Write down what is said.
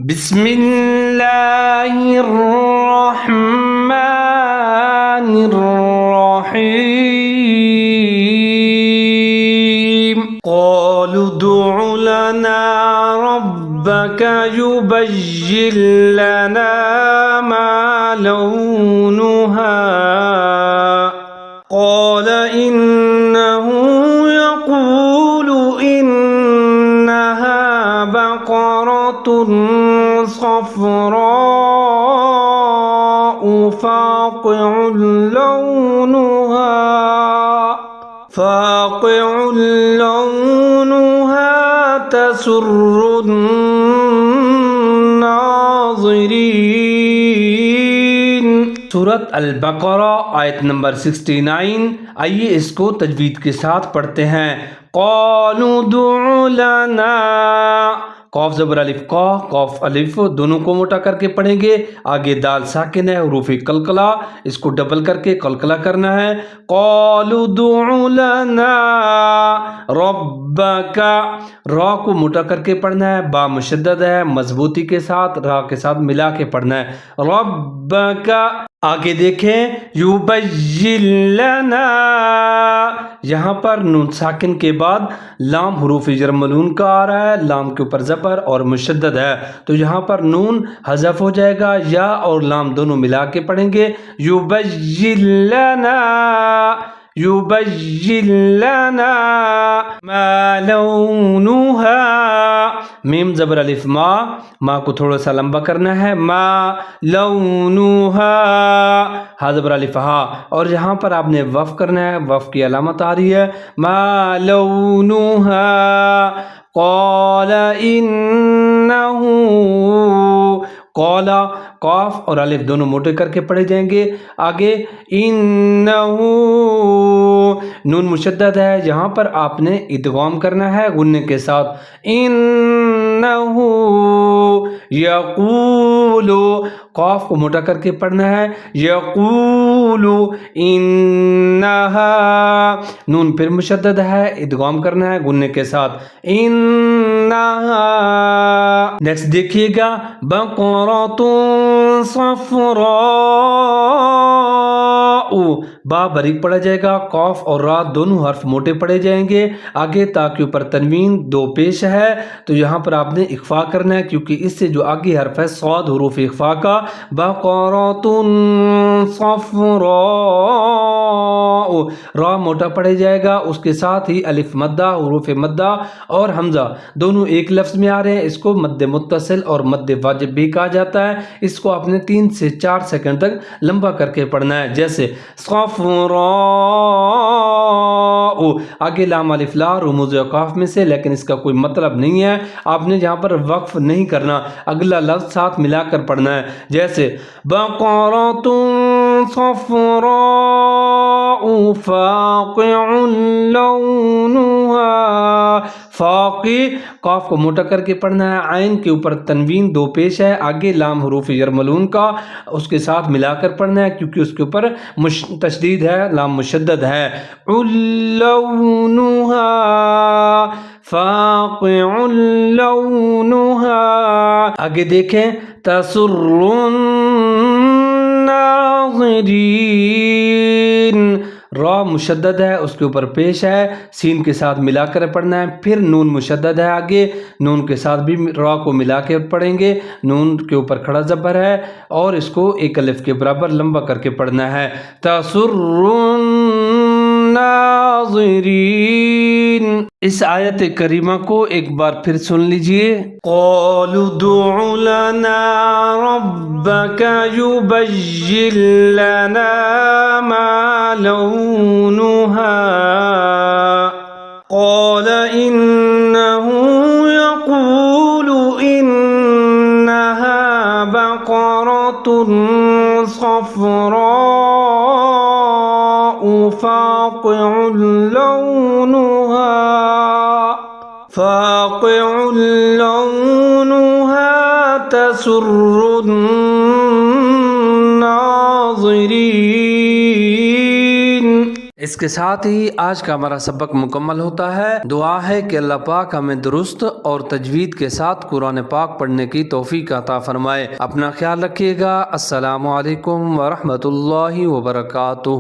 بسم اللہ الرحمن الرحیم قالوا ادع لنا ربك يبين لنا ما لونها قال إنه يقول إنها بقرة صفراء فاقع لونها تسر الناظرین۔ سورۃ البقرہ آیت نمبر 69۔ آئیے اس کو تجوید کے ساتھ پڑھتے ہیں۔ قالوا ادع لنا، قاف زبر الف قاف الف دونوں کو موٹا کر کے پڑھیں گے، آگے دال ساکن ہے حروف قلقلہ، اس کو ڈبل کر کے قلقلہ کرنا ہے۔ قالوا ادع لنا ربک، را کو موٹا کر کے پڑھنا ہے، با مشدد ہے، مضبوطی کے ساتھ را کے ساتھ ملا کے پڑھنا ہے۔ ربک، آگے دیکھیں یبین لنا، یہاں پر نون ساکن کے بعد لام حروف جر ملون کا آ رہا ہے، لام کے اوپر زبر اور مشدد ہے، تو یہاں پر نون حذف ہو جائے گا، یا اور لام دونوں ملا کے پڑھیں گے۔ یبین لنا ما لونها، میم زبر الف ما کو تھوڑا سا لمبا کرنا ہے، ما لونها، ہا زبر الف ہا، اور یہاں پر آپ نے وف کرنا ہے، وف کی علامت آ رہی ہے، ما لونها قال انه، قال قاف اور الف دونوں موٹے کر کے پڑھے جائیں گے، آگے انه، نون مشدد ہے، یہاں پر آپ نے ادغام کرنا ہے غنّے کے ساتھ، انه یقول، قاف کو موٹا کر کے پڑھنا ہے، یقول انہا، نون پھر مشدد ہے، ادغام کرنا ہے غنّے کے ساتھ، انہا۔ نیکسٹ دیکھیے گا بقرۃ صفراء، با باریک پڑھا جائے گا، قاف اور را دونوں حرف موٹے پڑھے جائیں گے، آگے تا کے اوپر تنوین دو پیش ہے، تو یہاں پر آپ نے اخفا کرنا ہے، کیونکہ اس سے جو آگے حرف ہے صاد حروف اخفا کا، بقرۃ صفراء، را موٹا پڑھے جائے گا، اس کے ساتھ ہی الف مدہ حروف مدہ اور حمزہ دونوں ایک لفظ میں آ رہے ہیں، اس کو مد متصل اور مد واجب بھی کہا جاتا ہے، اس کو آپ نے 3 سے 4 سیکنڈ تک لمبا کر کے پڑھنا ہے، جیسے صفراء، آگے لام الف لا رموز اوقاف میں سے، لیکن اس کا کوئی مطلب نہیں ہے، آپ نے یہاں پر وقف نہیں کرنا، اگلا لفظ ساتھ ملا کر پڑھنا ہے، جیسے بقرۃ صفراء فاقع لونها، فاقع، قاف کو موٹا کر کے پڑھنا ہے، عین کے اوپر تنوین دو پیش ہے، آگے لام حروف یرملون کا، اس کے ساتھ ملا کر پڑھنا ہے، کیونکہ اس کے اوپر تشدید ہے، لام مشدد ہے، لونها فاقع لونها، آگے دیکھیں تسر الناظرین، را مشدد ہے، اس کے اوپر پیش ہے، سین کے ساتھ ملا کر پڑھنا ہے، پھر نون مشدد ہے، آگے نون کے ساتھ بھی را کو ملا کے پڑھیں گے، نون کے اوپر کھڑا زبر ہے اور اس کو ایک الف کے برابر لمبا کر کے پڑھنا ہے، تسر الناظرین۔ اس آیت کریمہ کو ایک بار پھر سن لیجئے۔ قالوا ادع لنا ربك يبين لنا ما لونها قال إنه يقول إنها بقرة صفراء فاقع لونها تسر الناظرين۔ اس کے ساتھ ہی آج کا ہمارا سبق مکمل ہوتا ہے۔ دعا ہے کہ اللہ پاک ہمیں درست اور تجوید کے ساتھ قرآن پاک پڑھنے کی توفیق عطا فرمائے۔ اپنا خیال رکھیے گا۔ السلام علیکم ورحمۃ اللہ وبرکاتہ۔